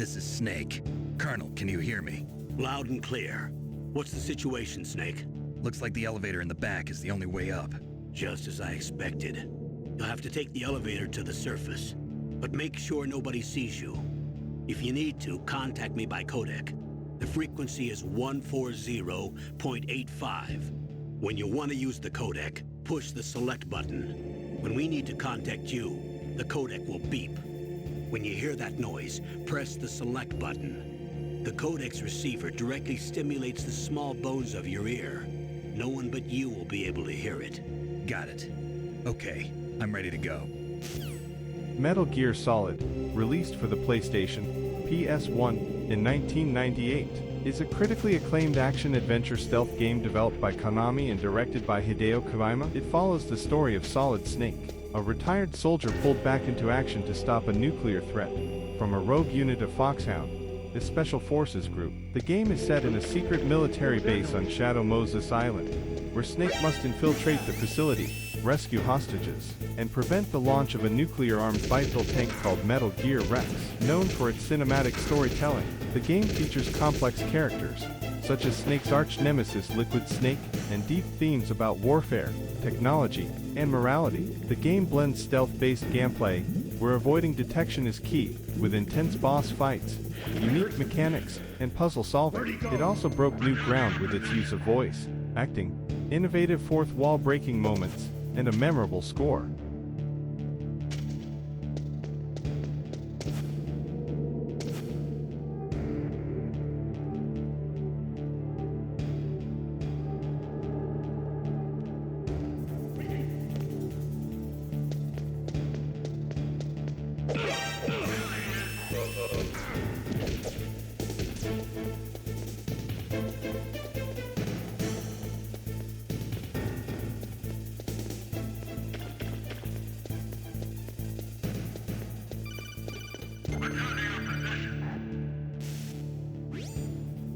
This is Snake. Colonel, can you hear me? Loud and clear. What's the situation, Snake? Looks like the elevator in the back is the only way up. Just as I expected. You'll have to take the elevator to the surface, but make sure nobody sees you. If you need to, contact me by codec. The frequency is 140.85. When you want to use the codec, push the select button. When we need to contact you, the codec will beep. When you hear that noise, press the select button. The codec's receiver directly stimulates the small bones of your ear. No one but you will be able to hear it. Got it. Okay, I'm ready to go. Metal Gear Solid, released for the PlayStation, PS1, in 1998, is a critically acclaimed action-adventure stealth game developed by Konami and directed by Hideo Kojima. It follows the story of Solid Snake, a retired soldier pulled back into action to stop a nuclear threat from a rogue unit of Foxhound, a special forces group. The game is set in a secret military base on Shadow Moses Island, where Snake must infiltrate the facility, rescue hostages, and prevent the launch of a nuclear-armed Bipil tank called Metal Gear Rex. Known for its cinematic storytelling, the game features complex characters, such as Snake's arch-nemesis Liquid Snake, and deep themes about warfare, technology, and morality. The game blends stealth-based gameplay, where avoiding detection is key, with intense boss fights, unique mechanics, and puzzle solving. It also broke new ground with its use of voice acting, innovative fourth-wall breaking moments, and a memorable score.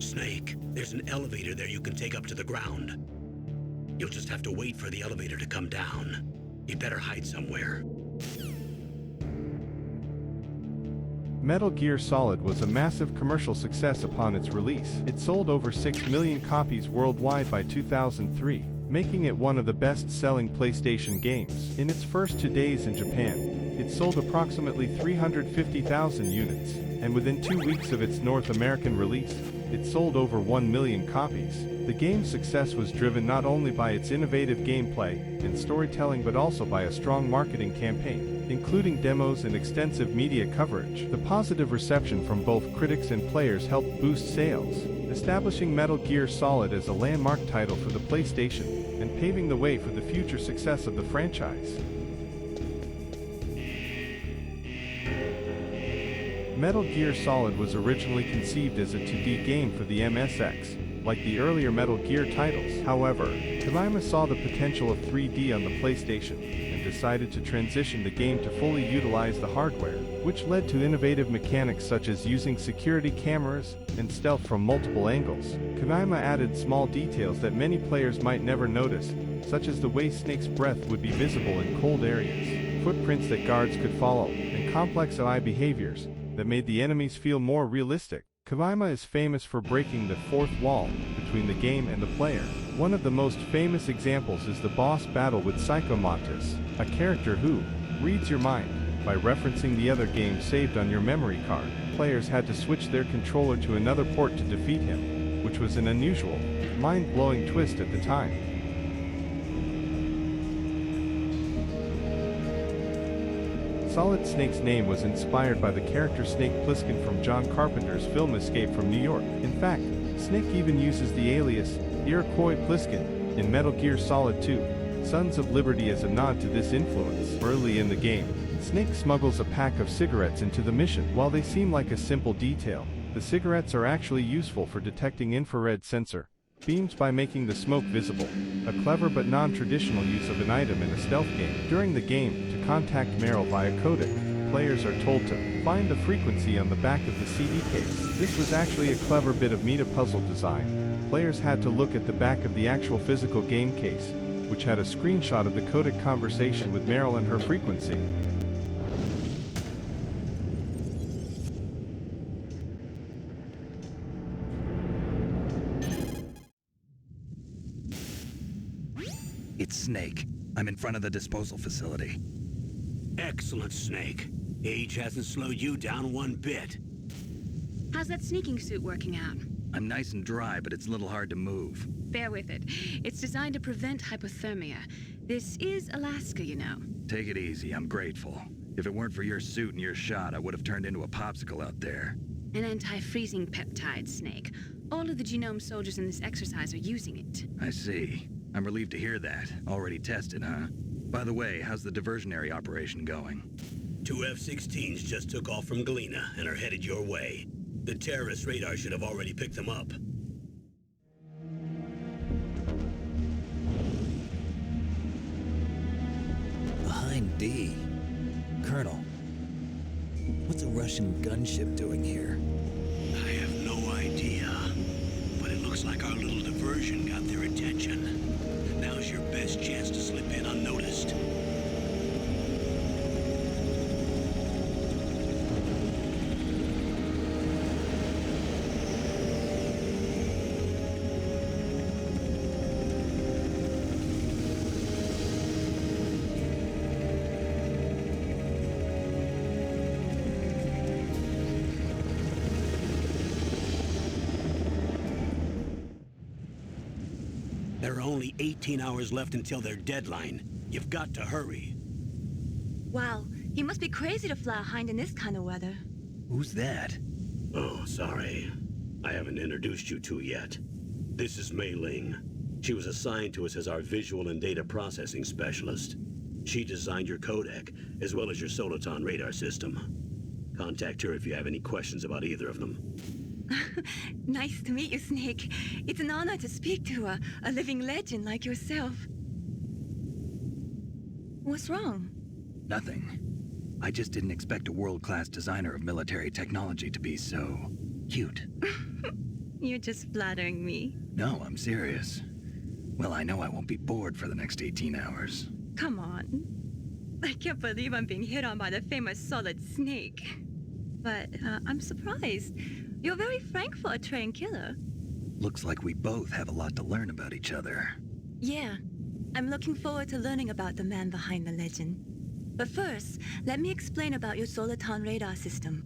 Snake, there's an elevator there you can take up to the ground. You'll just have to wait for the elevator to come down. You better hide somewhere. Metal Gear Solid was a massive commercial success upon its release. It sold over 6 million copies worldwide by 2003, making it one of the best-selling PlayStation games. In its first 2 days in Japan, it sold approximately 350,000 units, and within 2 weeks of its North American release, it sold over 1 million copies. The game's success was driven not only by its innovative gameplay and storytelling but also by a strong marketing campaign, including demos and extensive media coverage. The positive reception from both critics and players helped boost sales, establishing Metal Gear Solid as a landmark title for the PlayStation, and paving the way for the future success of the franchise. Metal Gear Solid was originally conceived as a 2D game for the MSX, like the earlier Metal Gear titles. However, Kojima saw the potential of 3D on the PlayStation, and decided to transition the game to fully utilize the hardware, which led to innovative mechanics such as using security cameras and stealth from multiple angles. Kojima added small details that many players might never notice, such as the way Snake's breath would be visible in cold areas, footprints that guards could follow, and complex AI behaviors that made the enemies feel more realistic. Kojima is famous for breaking the fourth wall between the game and the player. One of the most famous examples is the boss battle with Psycho Mantis, a character who reads your mind by referencing the other game saved on your memory card. Players had to switch their controller to another port to defeat him, which was an unusual, mind-blowing twist at the time. Solid Snake's name was inspired by the character Snake Plissken from John Carpenter's film Escape from New York. In fact, Snake even uses the alias Iroquois Plissken in Metal Gear Solid 2, Sons of Liberty as a nod to this influence. Early in the game, Snake smuggles a pack of cigarettes into the mission. While they seem like a simple detail, the cigarettes are actually useful for detecting infrared sensor beams by making the smoke visible, a clever but non-traditional use of an item in a stealth game. During the game, to contact Meryl via codec, players are told to find the frequency on the back of the CD case. This was actually a clever bit of meta puzzle design. Players had to look at the back of the actual physical game case, which had a screenshot of the codec conversation with Meryl and her frequency. It's Snake. I'm in front of the disposal facility. Excellent, Snake. Age hasn't slowed you down one bit. How's that sneaking suit working out? I'm nice and dry, but it's a little hard to move. Bear with it. It's designed to prevent hypothermia. This is Alaska, you know. Take it easy, I'm grateful. If it weren't for your suit and your shot, I would have turned into a popsicle out there. An anti-freezing peptide, Snake. All of the genome soldiers in this exercise are using it. I see. I'm relieved to hear that. Already tested, huh? By the way, how's the diversionary operation going? 2 F-16s just took off from Galena and are headed your way. The terrorist radar should have already picked them up. Behind D. Colonel, what's a Russian gunship doing here? I have no idea, but it looks like our little diversion got their attention. Now's your best chance to slip in unnoticed. There are only 18 hours left until their deadline. You've got to hurry. Wow, he must be crazy to fly a hind in this kind of weather. Who's that? Oh, sorry. I haven't introduced you to yet. This is Mei Ling. She was assigned to us as our visual and data processing specialist. She designed your codec, as well as your Soliton radar system. Contact her if you have any questions about either of them. Nice to meet you, Snake. It's an honor to speak to a living legend like yourself. What's wrong? Nothing. I just didn't expect a world-class designer of military technology to be so cute. You're just flattering me. No, I'm serious. Well, I know I won't be bored for the next 18 hours. Come on. I can't believe I'm being hit on by the famous Solid Snake. But I'm surprised. You're very frank for a trained killer. Looks like we both have a lot to learn about each other. Yeah, I'm looking forward to learning about the man behind the legend. But first, let me explain about your Soliton radar system.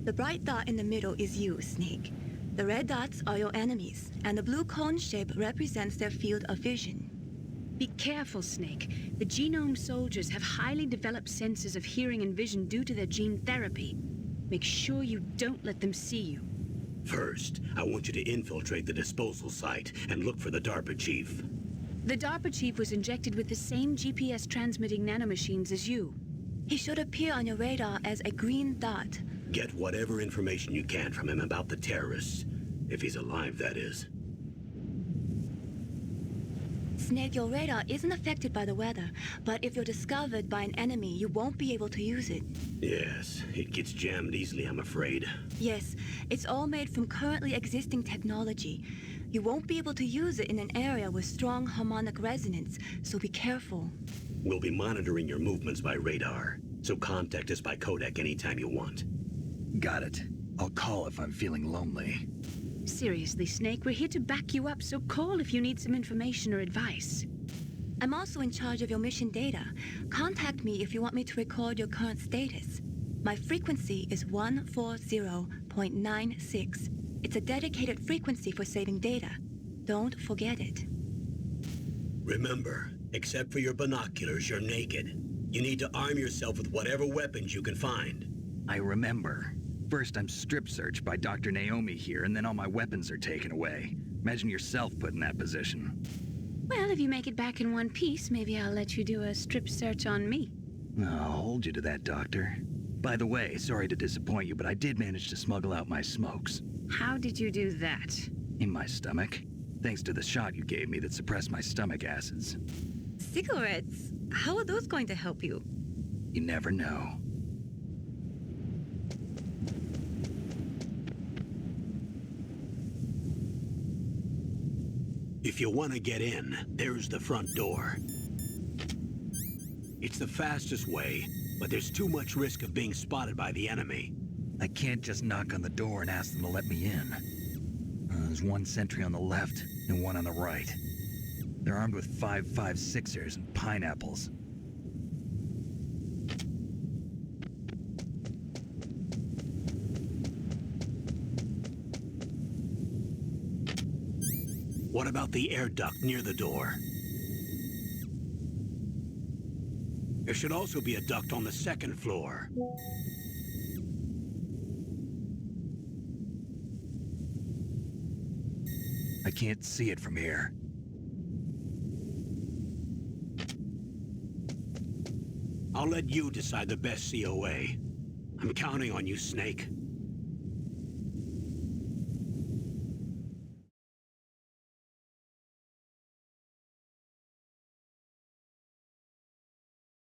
The bright dot in the middle is you, Snake. The red dots are your enemies, and the blue cone shape represents their field of vision. Be careful, Snake. The genome soldiers have highly developed senses of hearing and vision due to their gene therapy. Make sure you don't let them see you. First, I want you to infiltrate the disposal site and look for the DARPA chief. The DARPA chief was injected with the same GPS transmitting nanomachines as you. He should appear on your radar as a green dot. Get whatever information you can from him about the terrorists. If he's alive, that is. Snake, your radar isn't affected by the weather, but if you're discovered by an enemy, you won't be able to use it. Yes, it gets jammed easily, I'm afraid. Yes, it's all made from currently existing technology. You won't be able to use it in an area with strong harmonic resonance, so be careful. We'll be monitoring your movements by radar, so contact us by codec anytime you want. Got it. I'll call if I'm feeling lonely. Seriously, Snake, we're here to back you up, so call if you need some information or advice. I'm also in charge of your mission data. Contact me if you want me to record your current status. My frequency is 140.96. It's a dedicated frequency for saving data. Don't forget it. Remember, except for your binoculars, you're naked. You need to arm yourself with whatever weapons you can find. I remember. First, I'm strip searched by Dr. Naomi here, and then all my weapons are taken away. Imagine yourself put in that position. Well, if you make it back in one piece, maybe I'll let you do a strip search on me. I'll hold you to that, Doctor. By the way, sorry to disappoint you, but I did manage to smuggle out my smokes. How did you do that? In my stomach. Thanks to the shot you gave me that suppressed my stomach acids. Cigarettes? How are those going to help you? You never know. If you want to get in, there's the front door. It's the fastest way, but there's too much risk of being spotted by the enemy. I can't just knock on the door and ask them to let me in. There's one sentry on the left and one on the right. They're armed with 5.56ers and pineapples. What about the air duct near the door? There should also be a duct on the second floor. I can't see it from here. I'll let you decide the best COA. I'm counting on you, Snake.